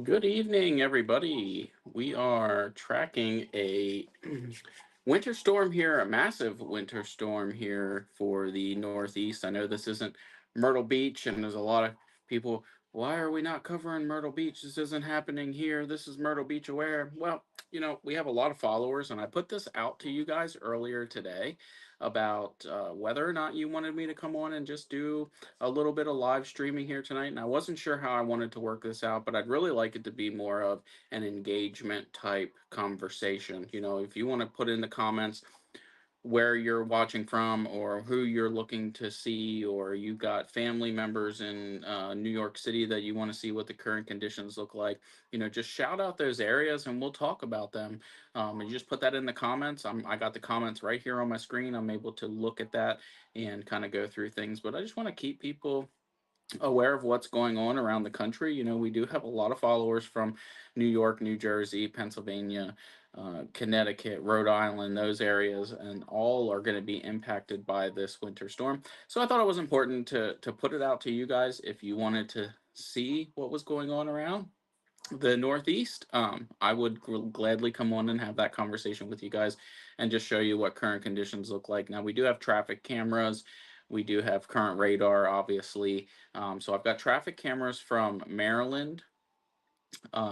Good evening, everybody. We are tracking a winter storm here, a massive winter storm here for the Northeast. I know this isn't Myrtle Beach, and there's a lot of people. Why are we not covering Myrtle Beach? This isn't happening here. This is Myrtle Beach aware. Well, we have a lot of followers, and I put this out to you guys earlier today about whether or not you wanted me to come on and just do a little bit of live streaming here tonight. And I wasn't sure how I wanted to work this out, but I'd really like it to be more of an engagement type conversation. If you want to put in the comments where you're watching from or who you're looking to see, or you got family members in New York City that you want to see what the current conditions look like, just shout out those areas and we'll talk about them. And you just put that in the comments. I got the comments right here on my screen. I'm able to look at that and kind of go through things, but I just want to keep people aware of what's going on around the country. We do have a lot of followers from New York, New Jersey, Pennsylvania, Connecticut, Rhode Island, those areas, and all are going to be impacted by this winter storm. So I thought it was important to put it out to you guys if you wanted to see what was going on around the Northeast. I would gladly come on and have that conversation with you guys and just show you what current conditions look like. Now, we do have traffic cameras. We do have current radar, obviously. So I've got traffic cameras from Maryland,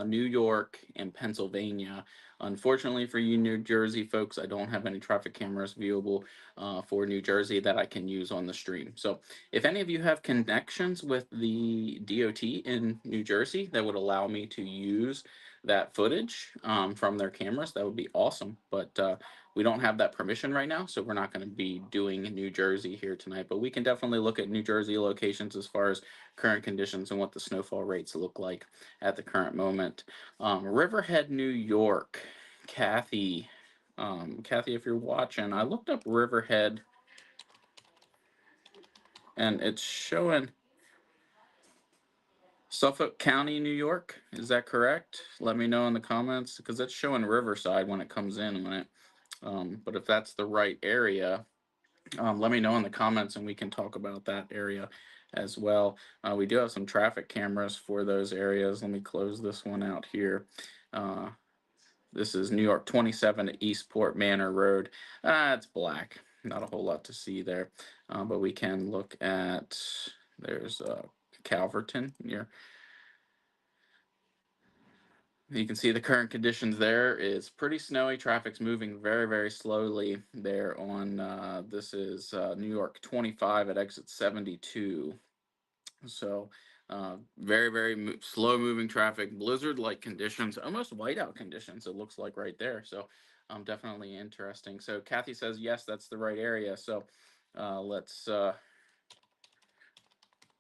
New York, and Pennsylvania. Unfortunately for you New Jersey folks, I don't have any traffic cameras viewable for New Jersey that I can use on the stream. So if any of you have connections with the DOT in New Jersey that would allow me to use that footage from their cameras, that would be awesome. But we don't have that permission right now, so we're not going to be doing New Jersey here tonight. But we can definitely look at New Jersey locations as far as current conditions and what the snowfall rates look like at the current moment. Riverhead, New York. Kathy, Kathy, if you're watching, I looked up Riverhead and it's showing Suffolk County, New York. Is that correct? Let me know in the comments because it's showing Riverside when it comes in. But if that's the right area, let me know in the comments and we can talk about that area as well. We do have some traffic cameras for those areas. Let me close this one out here. Uh, This is New York 27 at Eastport Manor Road. It's black. Not a whole lot to see there. But we can look at, there's Calverton near. You can see the current conditions there is pretty snowy. Traffic's moving very, very slowly there on, this is New York 25 at exit 72. So, very, very slow moving traffic, blizzard like conditions, almost whiteout conditions, it looks like right there. So, definitely interesting. So, Kathy says, yes, that's the right area. So, uh, let's uh,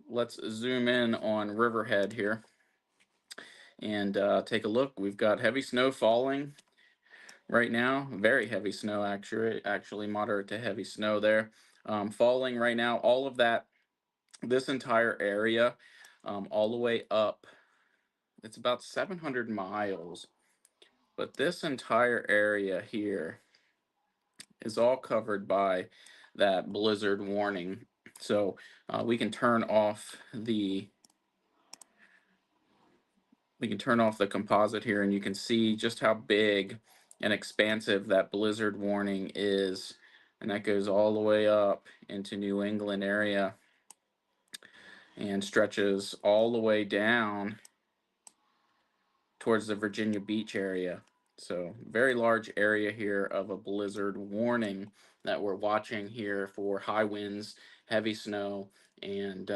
let's zoom in on Riverhead here and take a look. We've got heavy snow falling right now, very heavy snow, actually moderate to heavy snow there, falling right now. All of that, this entire area, all the way up. It's about 700 miles, but this entire area here is all covered by that blizzard warning. So we can turn off the composite here, and you can see just how big and expansive that blizzard warning is, and that goes all the way up into New England area and stretches all the way down towards the Virginia Beach area. So very large area here of a blizzard warning that we're watching here for high winds, heavy snow, and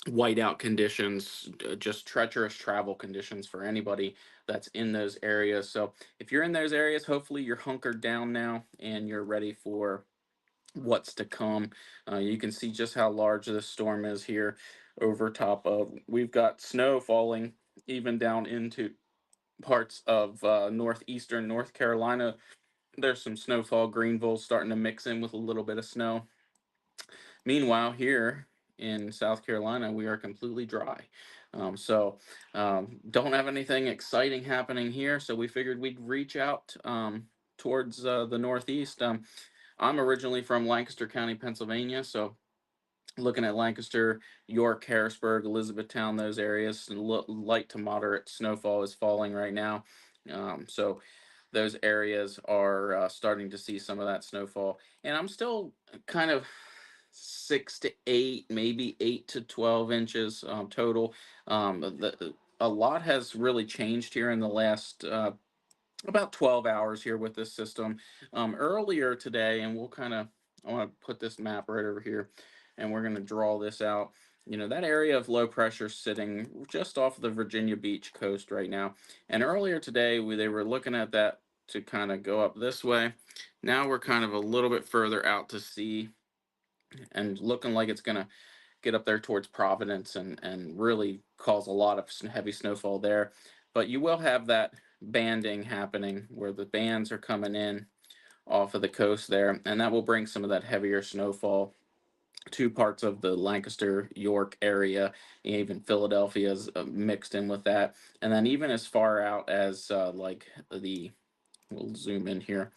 whiteout conditions, just treacherous travel conditions for anybody that's in those areas. So if you're in those areas, hopefully you're hunkered down now and you're ready for what's to come. You can see just how large this storm is here over top of, we've got snow falling even down into parts of northeastern North Carolina. There's some snowfall. Greenville's starting to mix in with a little bit of snow. Meanwhile, here in South Carolina, we are completely dry. Don't have anything exciting happening here. So we figured we'd reach out towards the Northeast. I'm originally from Lancaster County, Pennsylvania. So looking at Lancaster, York, Harrisburg, Elizabethtown, those areas, and light to moderate snowfall is falling right now. So those areas are starting to see some of that snowfall. And I'm still kind of 6 to 8, maybe 8 to 12 inches total. A lot has really changed here in the last about 12 hours here with this system. Earlier today, and we'll kind of, I want to put this map right over here, and we're going to draw this out. You know, that area of low pressure sitting just off the Virginia Beach coast right now. And earlier today, they were looking at that to kind of go up this way. Now we're kind of a little bit further out to sea and looking like it's going to get up there towards Providence and really cause a lot of heavy snowfall there. But you will have that banding happening where the bands are coming in off of the coast there, and that will bring some of that heavier snowfall to parts of the Lancaster, York area, even Philadelphia is mixed in with that, and then even as far out as like we'll zoom in here,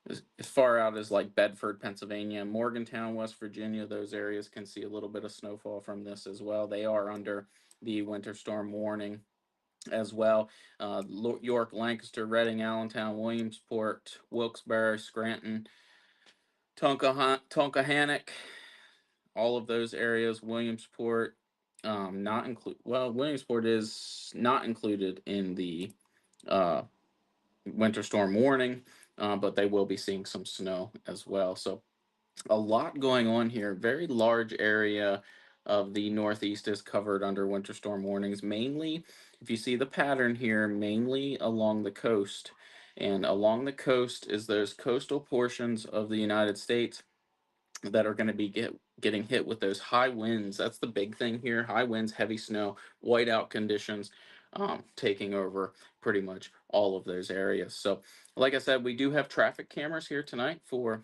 as far out as like Bedford, Pennsylvania, Morgantown, West Virginia, those areas can see a little bit of snowfall from this as well. They are under the winter storm warning as well. York, Lancaster, Reading, Allentown, Williamsport, Wilkes-Barre, Scranton, Tonkahannock, all of those areas. Williamsport, not include. Well, Williamsport is not included in the uh, winter storm warning, but they will be seeing some snow as well. So a lot going on here. Very large area of the Northeast is covered under winter storm warnings, mainly, if you see the pattern here, mainly along the coast. And along the coast is those coastal portions of the United States that are going to be getting hit with those high winds. That's the big thing here. High winds, heavy snow, whiteout conditions taking over pretty much all of those areas. So, like I said, we do have traffic cameras here tonight for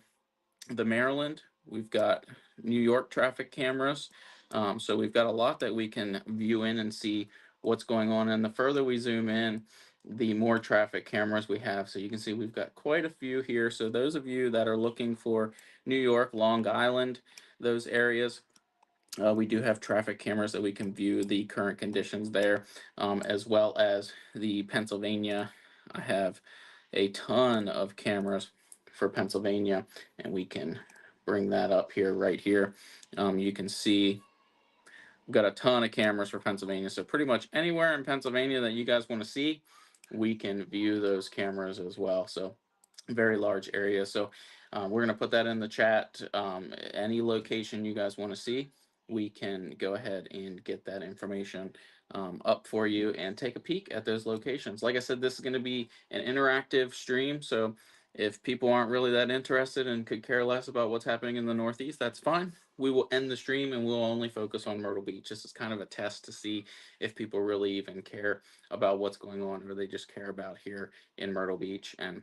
the Maryland. We've got New York traffic cameras. So we've got a lot that we can view in and see what's going on. And the further we zoom in, the more traffic cameras we have. So you can see we've got quite a few here. So those of you that are looking for New York, Long Island, those areas, we do have traffic cameras that we can view the current conditions there, as well as the Pennsylvania. I have a ton of cameras for Pennsylvania, and we can bring that up here, right here. You can see we've got a ton of cameras for Pennsylvania. So pretty much anywhere in Pennsylvania that you guys want to see, we can view those cameras as well. So very large area. So we're going to put that in the chat. Any location you guys want to see, we can go ahead and get that information up for you and take a peek at those locations. Like I said, this is going to be an interactive stream. So if people aren't really that interested and could care less about what's happening in the Northeast, that's fine. We will end the stream and we'll only focus on Myrtle Beach. This is kind of a test to see if people really even care about what's going on, or they just care about here in Myrtle Beach. And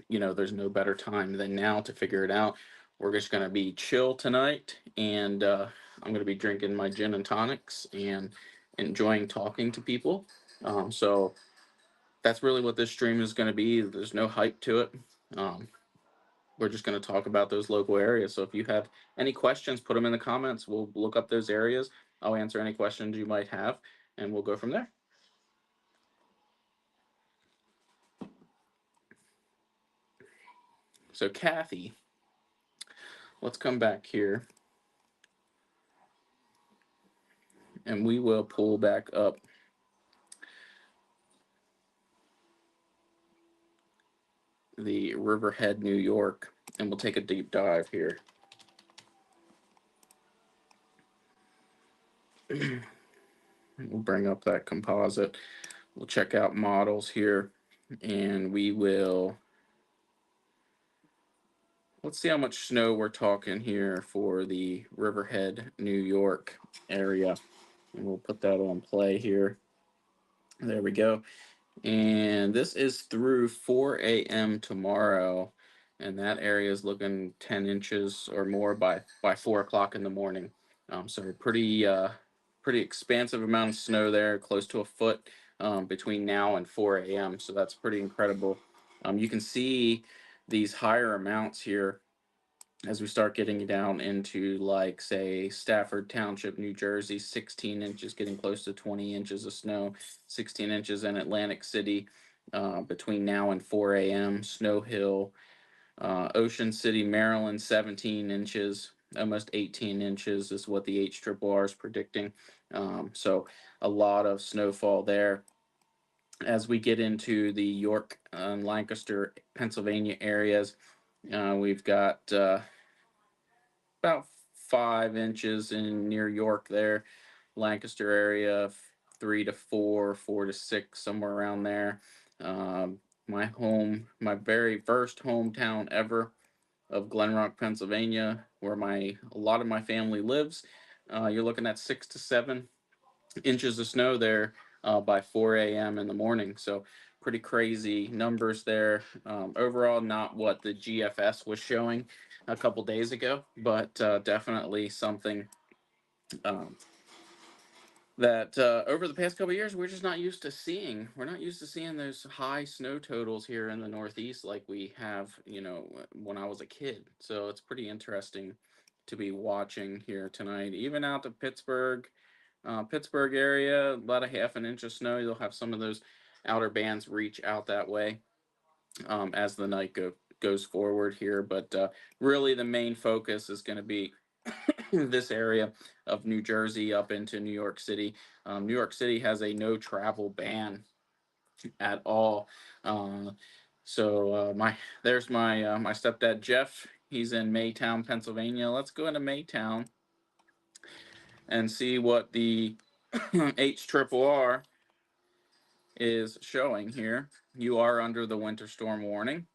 you know, there's no better time than now to figure it out. We're just going to be chill tonight, and I'm going to be drinking my gin and tonics and enjoying talking to people. So that's really what this stream is going to be. There's no hype to it. Um, we're just going to talk about those local areas. So if you have any questions, put them in the comments. We'll look up those areas. I'll answer any questions you might have, and we'll go from there. So Kathy, let's come back here and we will pull back up the Riverhead, New York, and we'll take a deep dive here. We'll bring up that composite. We'll check out models here, and we will, let's see how much snow we're talking here for the Riverhead, New York area. And we'll put that on play here. There we go. And this is through 4 a.m. tomorrow, and that area is looking 10 inches or more by 4 o'clock in the morning. So pretty expansive amount of snow there, close to a foot between now and 4 a.m. So that's pretty incredible. You can see these higher amounts here As we start getting down into, like, say, Stafford Township, New Jersey, 16 inches, getting close to 20 inches of snow, 16 inches in Atlantic City between now and 4 a.m. Snow Hill, Ocean City, Maryland, 17 inches, almost 18 inches is what the HRRR is predicting. So a lot of snowfall there. As we get into the York and Lancaster, Pennsylvania areas, we've got about 5 inches in near York there. Lancaster area, 3 to 4, 4 to 6, somewhere around there. Um, my very first hometown ever of Glen Rock, Pennsylvania, where a lot of my family lives. You're looking at 6 to 7 inches of snow there by 4 a.m. in the morning. So pretty crazy numbers there. Overall, not what the GFS was showing a couple days ago, but definitely something um, that over the past couple of years we're just not used to seeing. We're not used to seeing those high snow totals here in the Northeast like we have, when I was a kid. So it's pretty interesting to be watching here tonight. Even out to Pittsburgh area, about a half an inch of snow. You'll have some of those outer bands reach out that way as the night goes forward here. But really, the main focus is going to be this area of New Jersey up into New York City. New York City has a no travel ban at all. Uh, so my stepdad Jeff. He's in Maytown, Pennsylvania. Let's go into Maytown and see what the HRRR is showing here. You are under the winter storm warning.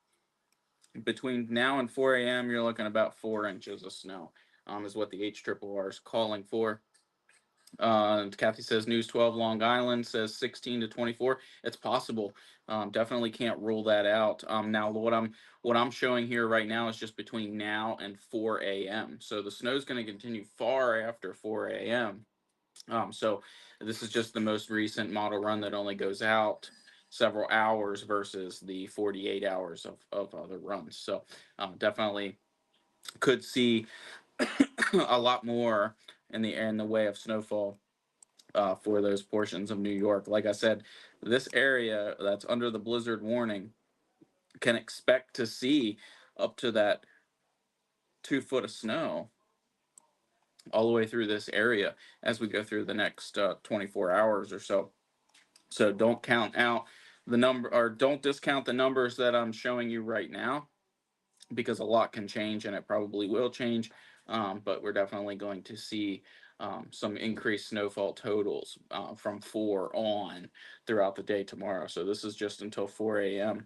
Between now and 4 a.m., you're looking at about 4 inches of snow, is what the HRRR is calling for. Kathy says News 12 Long Island says 16 to 24. It's possible. Definitely can't rule that out. Now what I'm showing here right now is just between now and 4 a.m. So the snow is going to continue far after 4 a.m. So this is just the most recent model run that only goes out several hours versus the 48 hours of other runs. So definitely could see a lot more in the way of snowfall for those portions of New York. Like I said, this area that's under the blizzard warning can expect to see up to that 2 foot of snow all the way through this area as we go through the next 24 hours or so. So don't count out the number, or don't discount the numbers that I'm showing you right now, because a lot can change and it probably will change. But we're definitely going to see some increased snowfall totals from 4 on throughout the day tomorrow. So this is just until 4 a.m.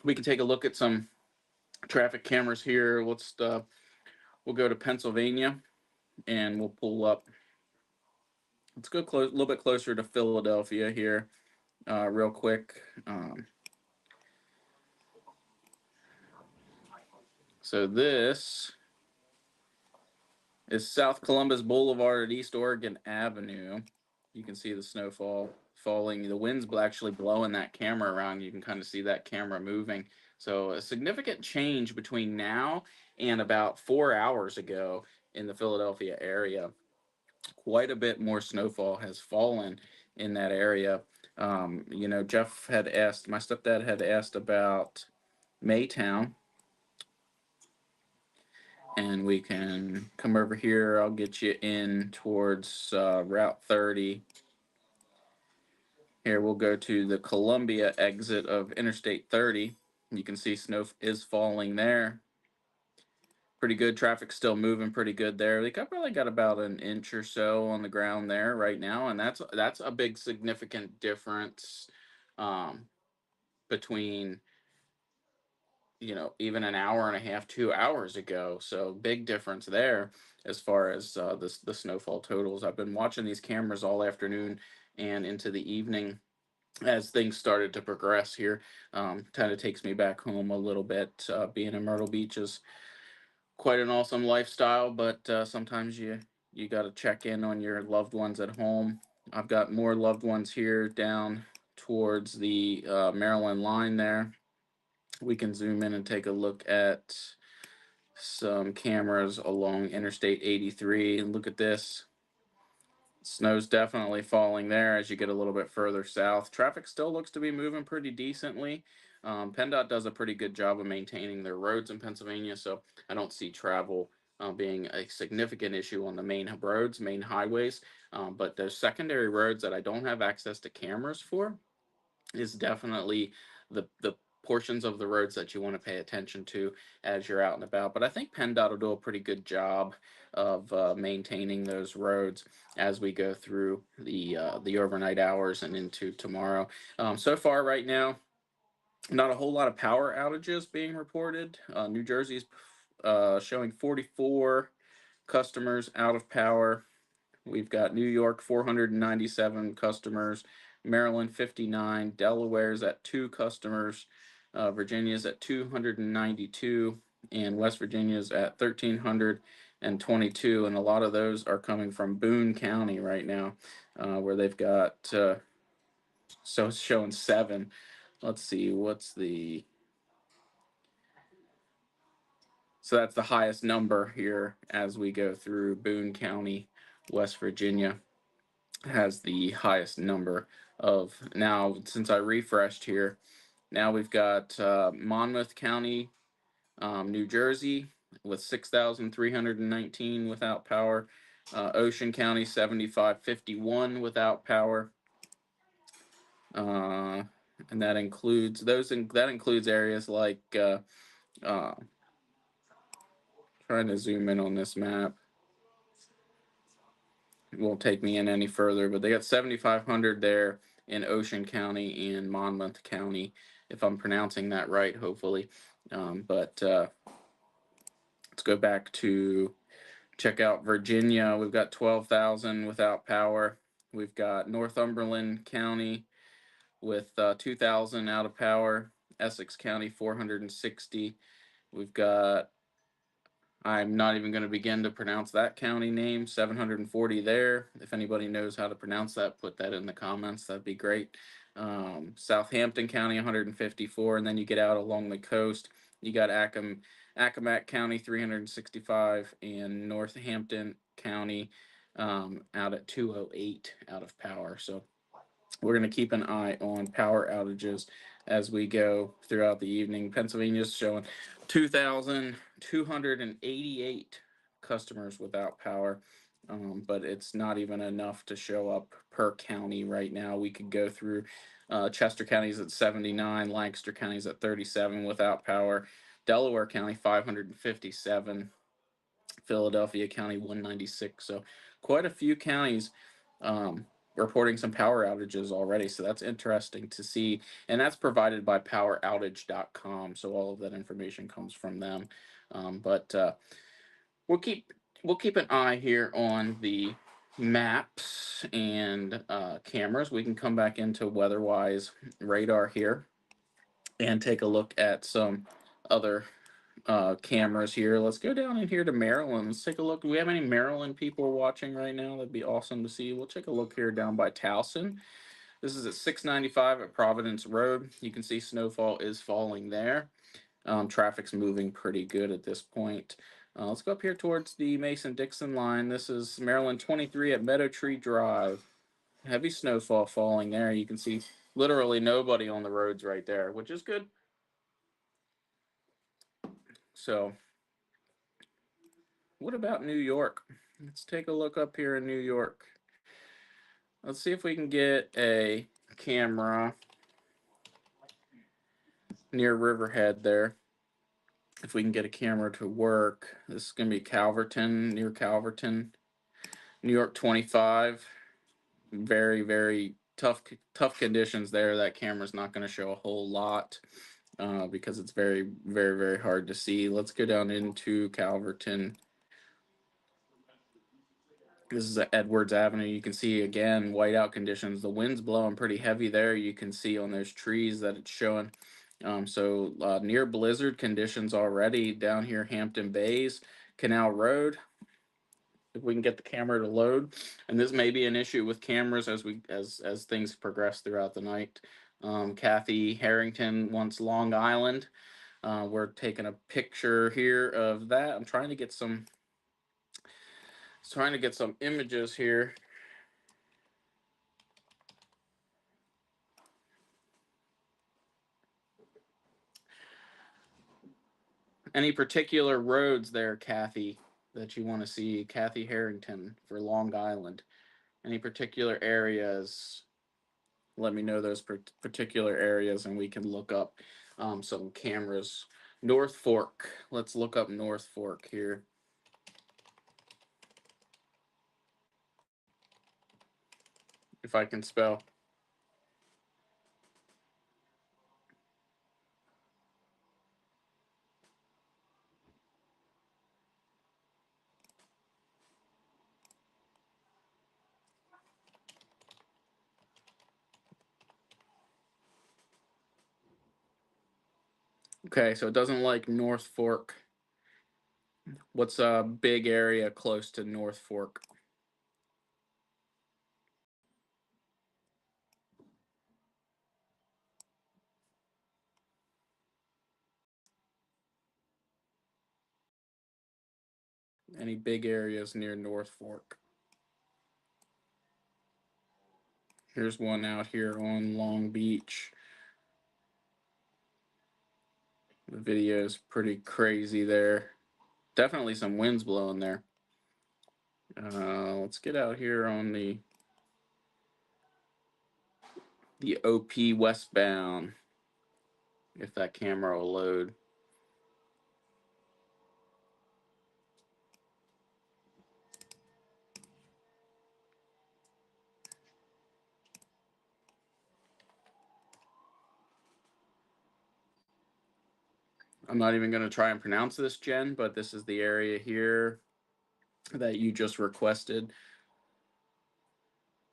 We can take a look at some traffic cameras here. We'll go to Pennsylvania and we'll pull up. Let's go a little bit closer to Philadelphia here, real quick. So this is South Columbus Boulevard at East Oregon Avenue. You can see the snowfall falling. The wind's actually blowing that camera around. You can kind of see that camera moving. So a significant change between now and about 4 hours ago in the Philadelphia area. Quite a bit more snowfall has fallen in that area. Jeff had asked, my stepdad had asked about Maytown, and we can come over here. I'll get you in towards Route 30. Here we'll go to the Columbia exit of Interstate 30. You can see snow is falling there. Pretty good. Traffic still moving pretty good there. They probably got about an inch or so on the ground there right now, and that's a big significant difference um, between even an hour and a half, 2 hours ago. So big difference there as far as the snowfall totals. I've been watching these cameras all afternoon and into the evening as things started to progress here. Kind of takes me back home a little bit. Being in Myrtle Beach is quite an awesome lifestyle, but sometimes you got to check in on your loved ones at home. I've got more loved ones here down towards the Maryland line there. We can zoom in and take a look at some cameras along Interstate 83 and look at this. Snow's definitely falling there as you get a little bit further south. Traffic still looks to be moving pretty decently. PennDOT does a pretty good job of maintaining their roads in Pennsylvania, so I don't see travel being a significant issue on the main roads, main highways. But those secondary roads that I don't have access to cameras for is definitely the portions of the roads that you want to pay attention to as you're out and about. But I think PennDOT will do a pretty good job of maintaining those roads as we go through the overnight hours and into tomorrow. So far, right now, not a whole lot of power outages being reported. New Jersey's showing 44 customers out of power. We've got New York 497 customers, Maryland 59, Delaware's at 2 customers, Virginia's at 292, and West Virginia's at 1,322. And a lot of those are coming from Boone County right now, where they've got, so it's showing 7. Let's see, so that's the highest number here as we go through Boone County, West Virginia has the highest number of. Now since I refreshed here, now we've got Monmouth County, New Jersey with 6,319 without power, Ocean County 7,551 without power, and that includes areas like uh, trying to zoom in on this map. It won't take me in any further, but they got 7,500 there in Ocean County and Monmouth County, if I'm pronouncing that right, hopefully. But let's go back to check out Virginia. We've got 12,000 without power. We've got Northumberland County with 2,000 out of power. Essex County 460. We've got, I'm not even going to begin to pronounce that county name, 740 there. If anybody knows how to pronounce that, put that in the comments. That'd be great. Southampton County, 154. And then you get out along the coast. You got Accomack County, 365. And Northampton County out at 208 out of power. So we're going to keep an eye on power outages as we go throughout the evening. Pennsylvania's showing 2,288 customers without power, but it's not even enough to show up per county right now. We could go through Chester County's at 79, Lancaster County's at 37 without power, Delaware County 557, Philadelphia County 196. So quite a few counties reporting some power outages already. So that's interesting to see. And that's provided by poweroutage.com. So all of that information comes from them. But we'll keep an eye here on the maps and cameras. We can come back into WeatherWise radar here and take a look at some other cameras here. Let's go down in here to Maryland. Let's take a look. Do we have any Maryland people watching right now? That'd be awesome to see. We'll take a look here down by Towson. This is at 695 at Providence Road. You can see snowfall is falling there. Traffic's moving pretty good at this point. Let's go up here towards the Mason-Dixon line. This is Maryland 23 at Meadow Tree Drive. Heavy snowfall falling there. You can see literally nobody on the roads right there, which is good. So what about New York? Let's take a look up here in New York. Let's see if we can get a camera near Riverhead there. If we can get a camera to work. This is going to be Calverton, near Calverton. New York 25. Very, very tough conditions there. That camera's not going to show a whole lot because it's very, very, very hard to see. Let's go down into Calverton. This is Edwards Avenue. You can see again whiteout conditions. The wind's blowing pretty heavy there. You can see on those trees that it's showing. So near blizzard conditions already down here, Hampton Bays, Canal Road. if we can get the camera to load. And this may be an issue with cameras as things progress throughout the night. Kathy Harrington wants Long Island. We're taking a picture here of that. I'm trying to get some images here. Any particular roads there, Kathy, that you want to see? Kathy Harrington for Long Island. Any particular areas? Let me know those particular areas, and we can look up some cameras. North Fork. Let's look up North Fork here. If I can spell. Okay, so it doesn't like North Fork. What's a big area close to North Fork? Any big areas near North Fork? Here's one out here on Long Beach. The video is pretty crazy there. Definitely some winds blowing there. Let's get out here on the OP westbound. If that camera will load. I'm not even going to try and pronounce this, Jen, but this is the area here that you just requested.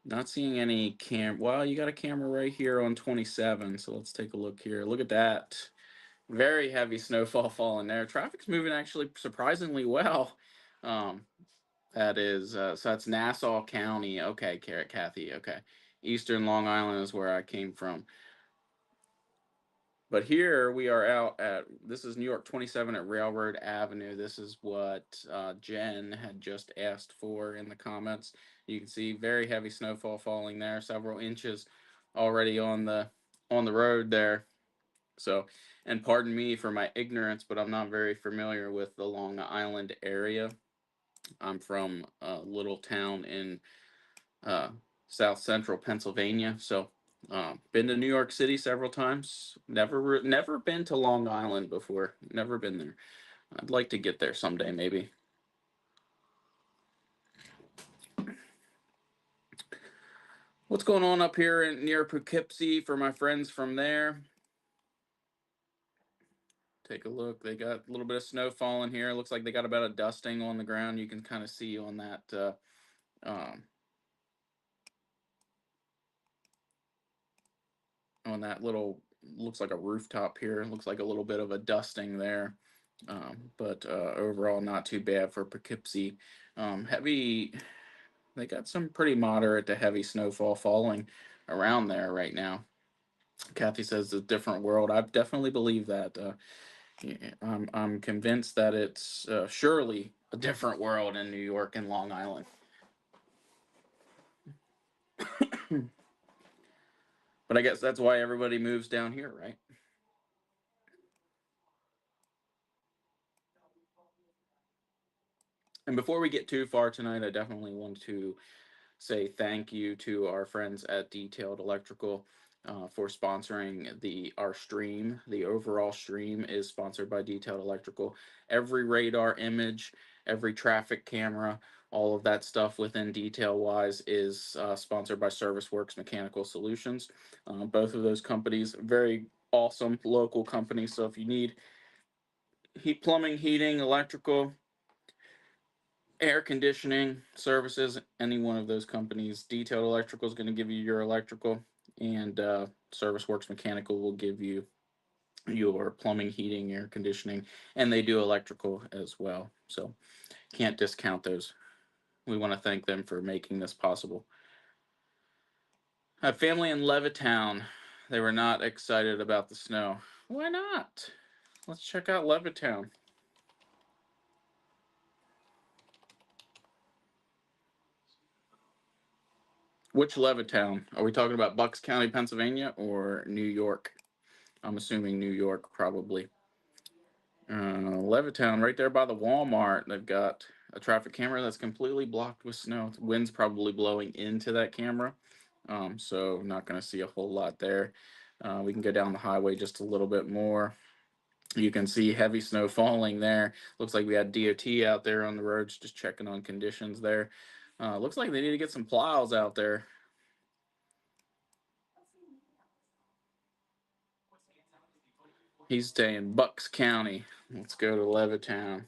Not seeing any well, you got a camera right here on 27, so let's take a look here. Look at that. Very heavy snowfall falling there. Traffic's moving actually surprisingly well. That is, so that's Nassau County. Okay, Kathy, okay. Eastern Long Island is where I came from. But here we are out at, this is New York 27 at Railroad Avenue. This is what Jen had just asked for in the comments. You can see very heavy snowfall falling there, several inches already on the road there. So, and pardon me for my ignorance, but I'm not very familiar with the Long Island area. I'm from a little town in South Central Pennsylvania, so been to New York City several times. Never been to Long Island before. Never been there. I'd like to get there someday, maybe. What's going on up here near Poughkeepsie for my friends from there? Take a look. They got a little bit of snow falling here. Looks like they got about a dusting on the ground. You can kind of see on that little, looks like a rooftop here. Looks like a little bit of a dusting there. But overall, not too bad for Poughkeepsie. Heavy, they got some pretty moderate to heavy snowfall falling around there right now. Kathy says it's a different world. I definitely believe that. I'm convinced that it's surely a different world in New York and Long Island. But I guess that's why everybody moves down here, right? And before we get too far tonight, I definitely want to say thank you to our friends at Detailed Electrical for sponsoring our stream. The overall stream is sponsored by Detailed Electrical. Every radar image, every traffic camera, all of that stuff within Detail Wise is sponsored by ServiceWorks Mechanical Solutions. Both of those companies, very awesome local companies. So if you need plumbing, heating, electrical, air conditioning services, any one of those companies. Detailed Electrical is going to give you your electrical, and ServiceWorks Mechanical will give you your plumbing, heating, air conditioning, and they do electrical as well. So can't discount those. We want to thank them for making this possible. I have family in Levittown. They were not excited about the snow. Why not? Let's check out Levittown. Which Levittown? Are we talking about Bucks County, Pennsylvania, or New York? I'm assuming New York, probably. Levittown, right there by the Walmart. They've got a traffic camera that's completely blocked with snow. The wind's probably blowing into that camera, so not going to see a whole lot there. We can go down the highway just a little bit more. You can see heavy snow falling there. Looks like we had DOT out there on the roads just checking on conditions there. Looks like they need to get some plows out there. He's staying Bucks County. Let's go to Levittown.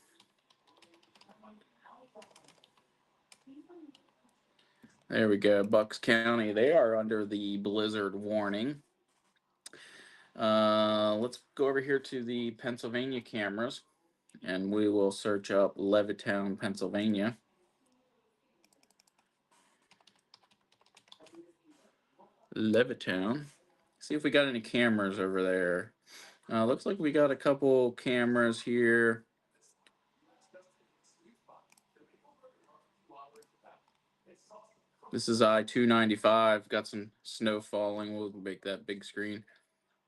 There we go, Bucks County. They are under the blizzard warning. Let's go over here to the Pennsylvania cameras, and we will search up Levittown, Pennsylvania. Levittown. See if we got any cameras over there. Looks like we got a couple cameras here. This is I-295. Got some snow falling. We'll make that big screen.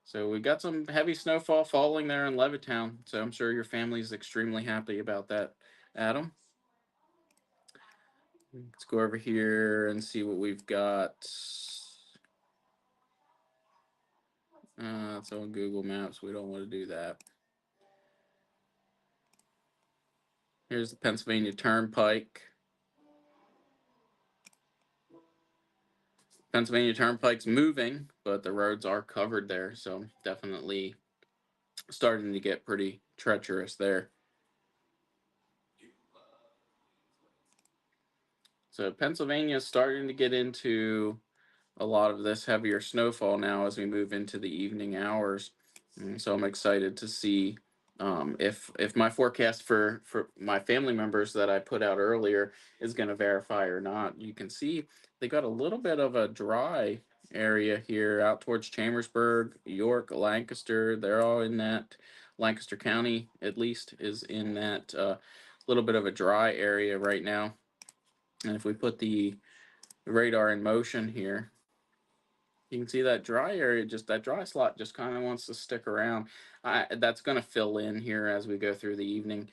So we got some heavy snowfall falling there in Levittown. So I'm sure your family's extremely happy about that, Adam. Let's go over here and see what we've got. It's on Google Maps. We don't want to do that. Here's the Pennsylvania Turnpike. Pennsylvania Turnpike's moving, but the roads are covered there, so definitely starting to get pretty treacherous there. So Pennsylvania is starting to get into a lot of this heavier snowfall now as we move into the evening hours. And so I'm excited to see if my forecast for my family members that I put out earlier is going to verify or not. You can see they got a little bit of a dry area here out towards Chambersburg, York, Lancaster. They're all in that. Lancaster County, at least, is in that little bit of a dry area right now. And if we put the radar in motion here, you can see that dry area, just that dry slot just kind of wants to stick around. That's going to fill in here as we go through the evening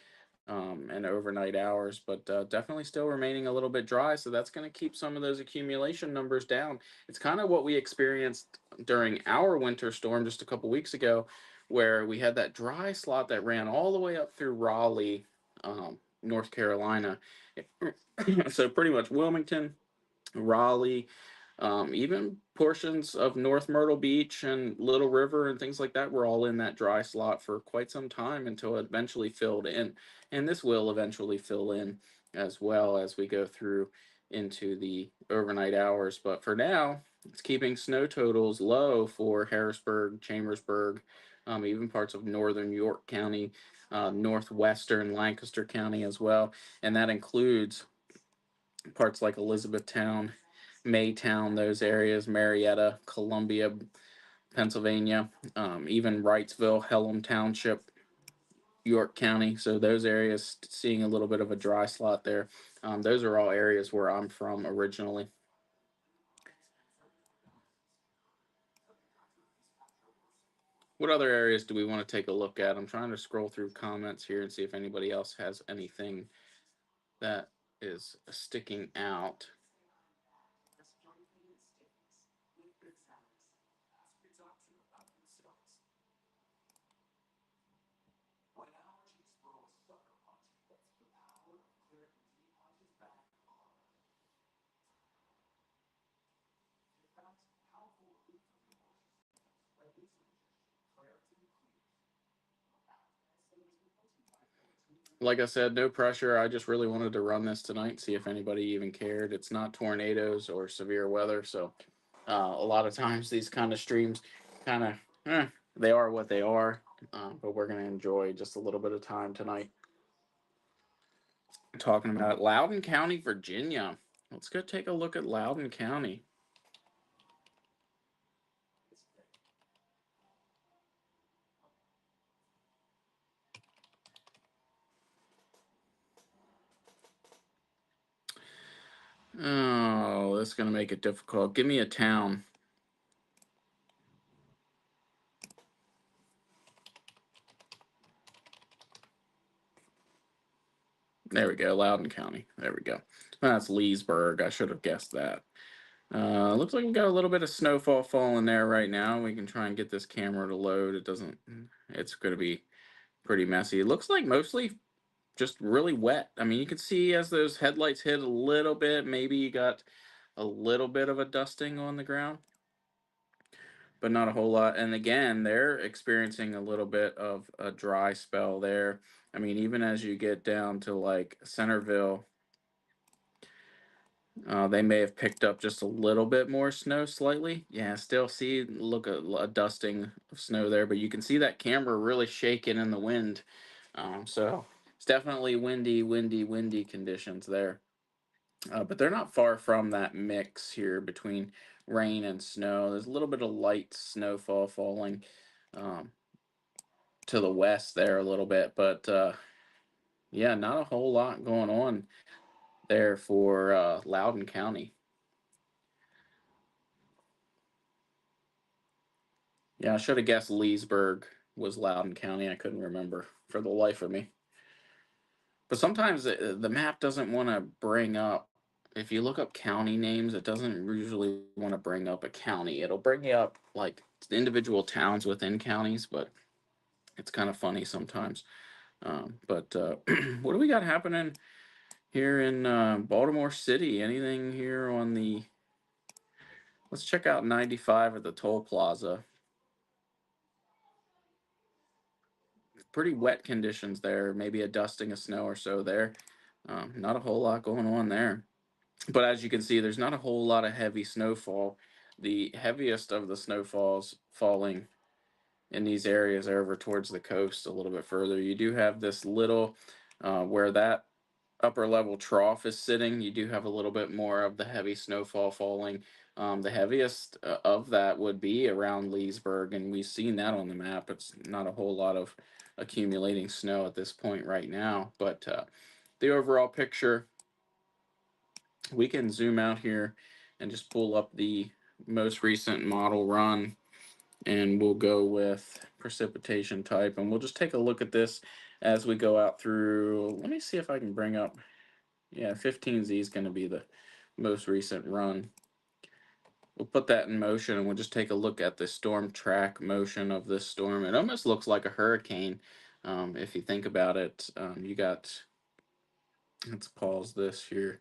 and overnight hours, but definitely still remaining a little bit dry. So that's going to keep some of those accumulation numbers down. It's kind of what we experienced during our winter storm just a couple weeks ago, where we had that dry slot that ran all the way up through Raleigh, North Carolina. So pretty much Wilmington, Raleigh, even portions of North Myrtle Beach and Little River and things like that were all in that dry slot for quite some time until it eventually filled in. And this will eventually fill in as well as we go through into the overnight hours. But for now, it's keeping snow totals low for Harrisburg, Chambersburg, even parts of northern York County, northwestern Lancaster County as well. And that includes parts like Elizabethtown, Maytown, those areas, Marietta, Columbia, Pennsylvania, even Wrightsville, Hellam Township, York County. So those areas seeing a little bit of a dry slot there. Those are all areas where I'm from originally. What other areas do we want to take a look at? I'm trying to scroll through comments here and see if anybody else has anything that is sticking out. Like I said, no pressure. I just really wanted to run this tonight, see if anybody even cared. It's not tornadoes or severe weather, so a lot of times these kind of streams kind of they are what they are, but we're going to enjoy just a little bit of time tonight. talking about Loudoun County, Virginia. Let's go take a look at Loudoun County. Oh, that's going to make it difficult. Give me a town. There we go, Loudoun County. There we go. That's Leesburg. I should have guessed that. Looks like we got a little bit of snowfall falling there right now. We can try and get this camera to load. It doesn't, it's going to be pretty messy. It looks like mostly just really wet. I mean, you can see as those headlights hit a little bit, maybe you got a little bit of a dusting on the ground, but not a whole lot. And again, they're experiencing a little bit of a dry spell there. I mean, even as you get down to like Centerville, they may have picked up just a little bit more snow slightly. Yeah, still see, look, a dusting of snow there, but you can see that camera really shaking in the wind. So it's definitely windy conditions there. But they're not far from that mix here between rain and snow. There's a little bit of light snowfall falling um, to the west there a little bit, but yeah, not a whole lot going on there for Loudoun County. Yeah, I should have guessed Leesburg was Loudoun County. I couldn't remember for the life of me. But sometimes the map doesn't want to bring up, if you look up county names, it doesn't usually want to bring up a county. It'll bring you up like individual towns within counties, but it's kind of funny sometimes. But what do we got happening here in Baltimore City? Anything here on the, let's check out 95 at the toll plaza. Pretty wet conditions there, maybe a dusting of snow or so there. Not a whole lot going on there. But as you can see, there's not a whole lot of heavy snowfall. The heaviest of the snowfalls falling in these areas are over towards the coast a little bit further. You do have this little, where that upper level trough is sitting, you do have a little bit more of the heavy snowfall falling. The heaviest of that would be around Leesburg, and we've seen that on the map. It's not a whole lot of accumulating snow at this point right now, but the overall picture, we can zoom out here and just pull up the most recent model run, and we'll go with precipitation type, and we'll just take a look at this as we go out through. Let me see if I can bring up, yeah, 15Z is going to be the most recent run. We'll put that in motion, and we'll just take a look at the storm track motion of this storm. It almost looks like a hurricane, if you think about it. You got, let's pause this here.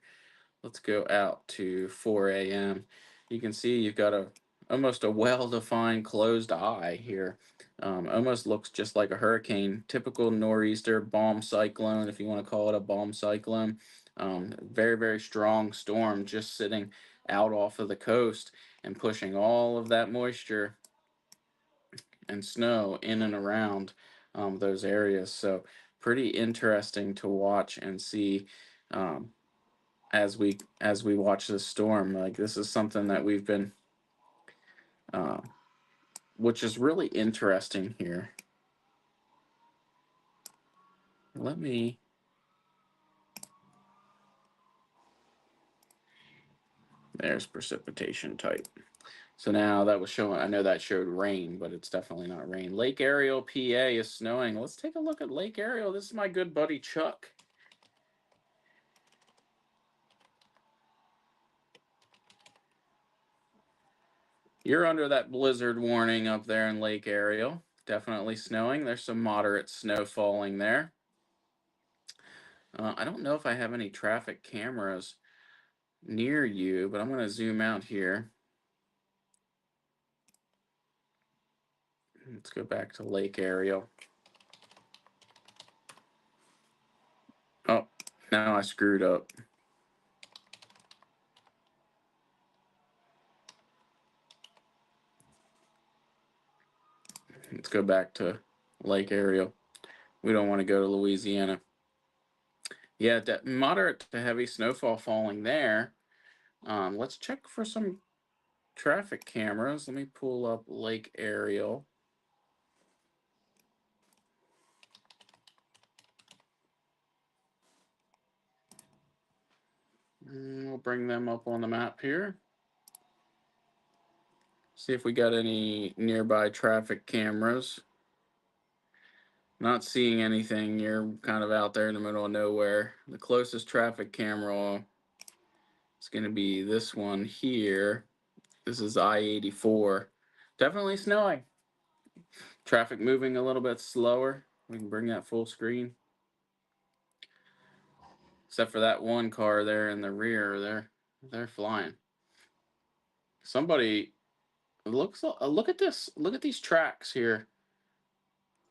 Let's go out to 4 a.m. You can see you've got a almost a well-defined closed eye here. Almost looks just like a hurricane, typical nor'easter bomb cyclone, if you want to call it a bomb cyclone. Very strong storm just sitting out off of the coast and pushing all of that moisture and snow in and around those areas. So pretty interesting to watch and see. As we watch this storm, like this is something that we've been uh, which is really interesting here. Let me, there's precipitation type. So now that was showing, I know that showed rain, but it's definitely not rain. Lake Ariel, PA is snowing. Let's take a look at Lake Ariel. This is my good buddy Chuck. You're under that blizzard warning up there in Lake Ariel. Definitely snowing. There's some moderate snow falling there. I don't know if I have any traffic cameras near you, but I'm going to zoom out here. Let's go back to Lake Ariel. Oh, now I screwed up. Let's go back to Lake Ariel. We don't want to go to Louisiana. Yeah, moderate to heavy snowfall falling there. Let's check for some traffic cameras. Let me pull up Lake Ariel. We'll bring them up on the map here. See if we got any nearby traffic cameras. Not seeing anything. You're kind of out there in the middle of nowhere. The closest traffic camera is going to be this one here. This is I-84. Definitely snowing. Traffic moving a little bit slower. We can bring that full screen. Except for that one car there in the rear. They're flying. Somebody look at this. Look at these tracks here.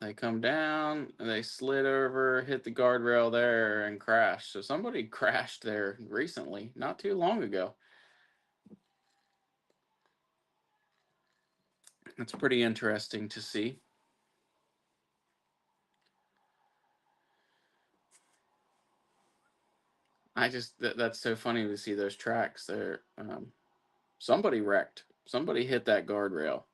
They come down, they slid over, hit the guardrail there, and crashed. So somebody crashed there recently, not too long ago. That's pretty interesting to see. That's so funny to see those tracks there. Somebody wrecked. Somebody hit that guardrail.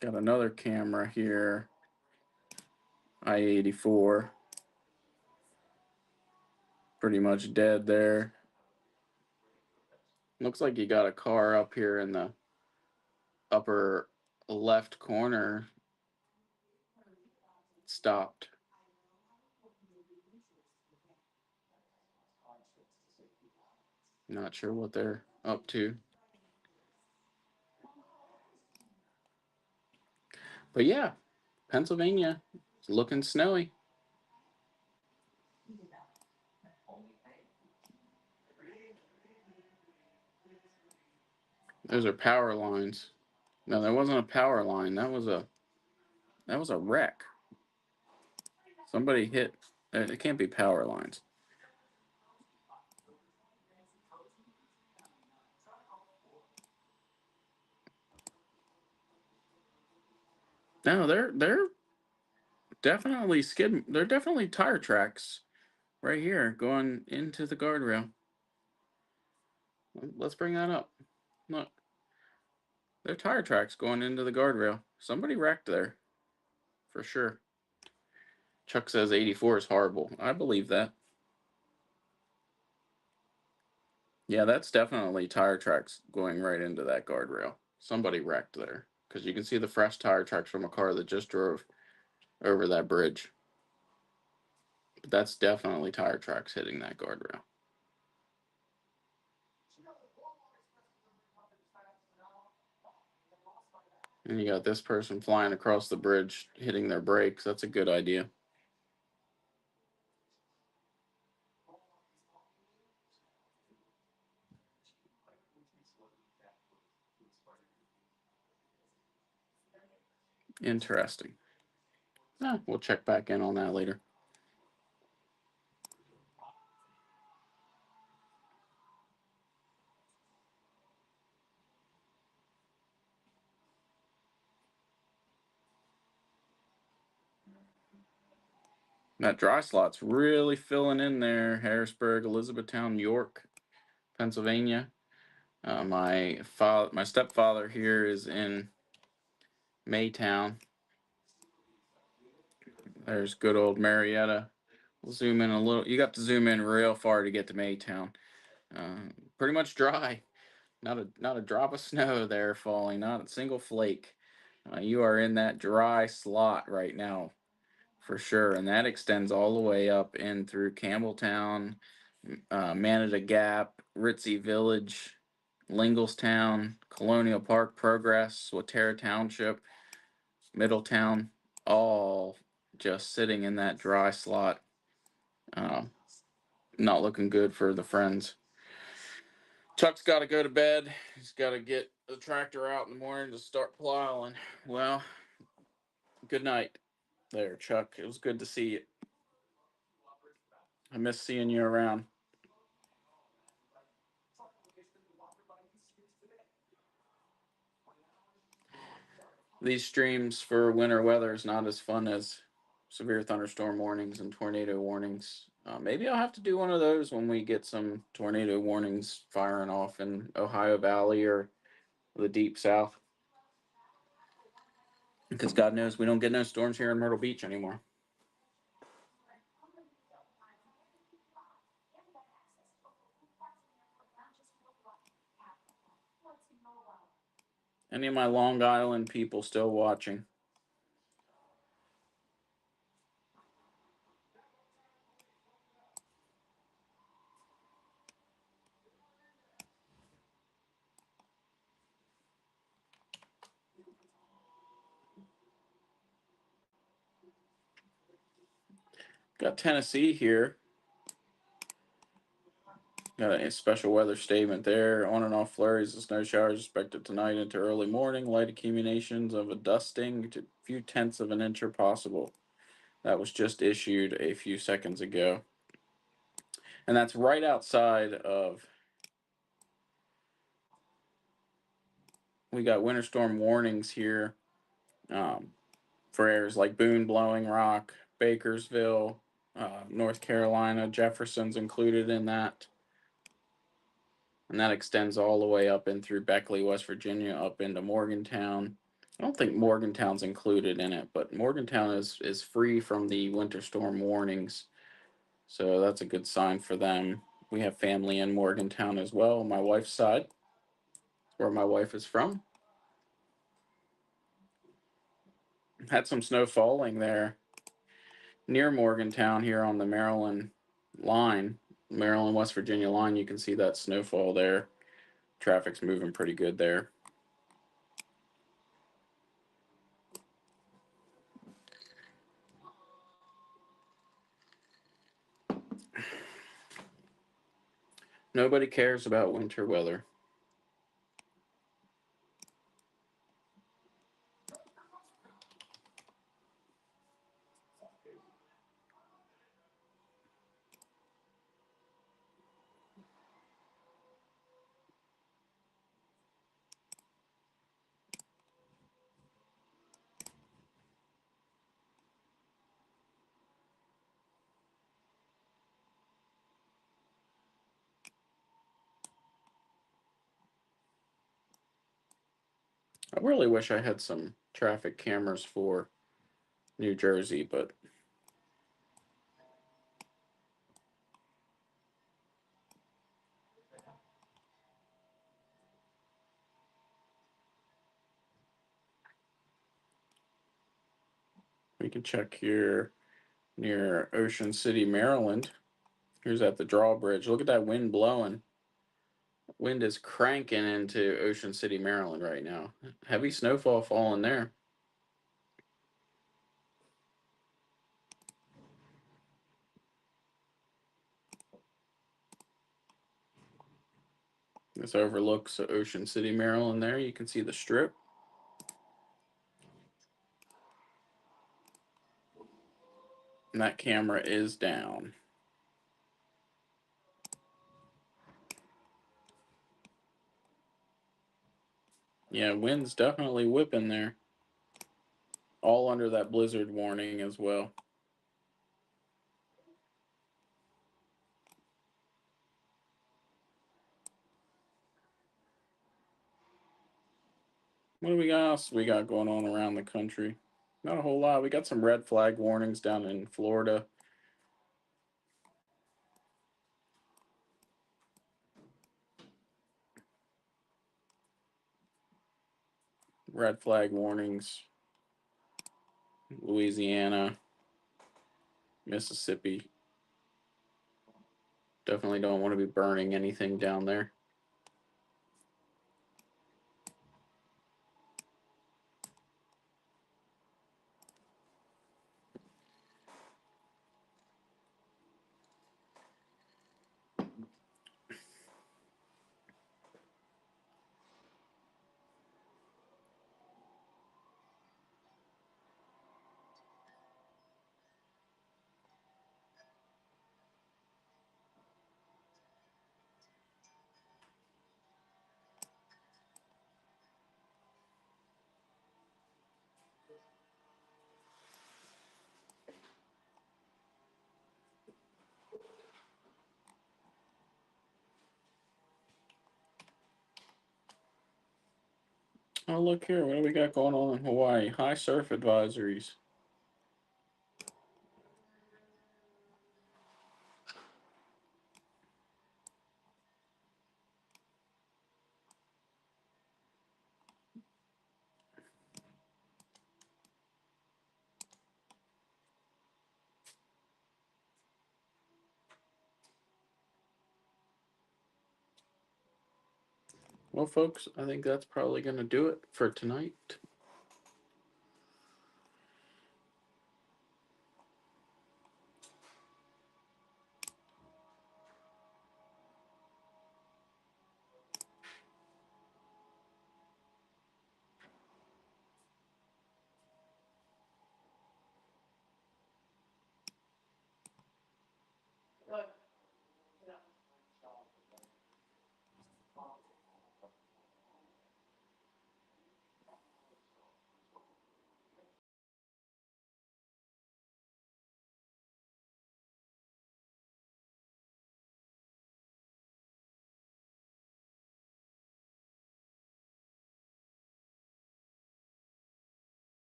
Got another camera here. I-84. Pretty much dead there. Looks like you got a car up here in the upper left corner. Stopped. Not sure what they're up to. But yeah, Pennsylvania is looking snowy. Those are power lines. No, that wasn't a power line. That was a wreck. Somebody hit. It can't be power lines. No, they're definitely skid. They're definitely tire tracks right here going into the guardrail. Let's bring that up. Look, they're tire tracks going into the guardrail. Somebody wrecked there, for sure. Chuck says 84 is horrible. I believe that. Yeah, that's definitely tire tracks going right into that guardrail. Somebody wrecked there because you can see the fresh tire tracks from a car that just drove over that bridge. But that's definitely tire tracks hitting that guardrail. And you got this person flying across the bridge, hitting their brakes. That's a good idea. Interesting. We'll check back in on that later. That dry slot's really filling in there. Harrisburg, Elizabethtown, York, Pennsylvania. My stepfather here is in Maytown. There's good old Marietta. We'll zoom in a little. You got to zoom in real far to get to Maytown. Pretty much dry. Not a drop of snow there falling. Not a single flake. You are in that dry slot right now, for sure, and that extends all the way up in through Campbelltown, Manada Gap, Ritzy Village, Linglestown, Colonial Park, Progress, Waterra Township, Middletown, all just sitting in that dry slot. Not looking good for the friends. Chuck's got to go to bed. He's got to get the tractor out in the morning to start plowing. Well, good night there, Chuck. It was good to see you. I miss seeing you around. these streams for winter weather is not as fun as severe thunderstorm warnings and tornado warnings. Maybe I'll have to do one of those when we get some tornado warnings firing off in Ohio Valley or the deep south. Because God knows we don't get no storms here in Myrtle Beach anymore. Any of my Long Island people still watching? Got Tennessee here. Got a special weather statement there. On and off flurries and snow showers expected tonight into early morning. Light accumulations of a dusting to a few tenths of an inch are possible. That was just issued a few seconds ago. And that's right outside of. We got winter storm warnings here for areas like Boone, Blowing Rock, Bakersville, North Carolina. Jefferson's included in that. And that extends all the way up in through Beckley, West Virginia, up into Morgantown. I don't think Morgantown's included in it, but Morgantown is free from the winter storm warnings. So that's a good sign for them. We have family in Morgantown as well, on my wife's side, where my wife is from. Had some snow falling there near Morgantown here on the Maryland line, Maryland, West Virginia line. You can see that snowfall there. Traffic's moving pretty good there. Nobody cares about winter weather. I really wish I had some traffic cameras for New Jersey, but we can check here near Ocean City, Maryland. Here's at the drawbridge. Look at that wind blowing. Wind is cranking into Ocean City, Maryland right now. Heavy snowfall falling there. This overlooks Ocean City, Maryland there. You can see the strip. And that camera is down. Yeah, wind's definitely whipping there. All under that blizzard warning as well. What do we got? We got going on around the country? Not a whole lot. We got some red flag warnings down in Florida. Red flag warnings. Louisiana, Mississippi. Definitely don't want to be burning anything down there. Oh, look here. What do we got going on in Hawaii? High surf advisories. Well, folks, I think that's probably going to do it for tonight.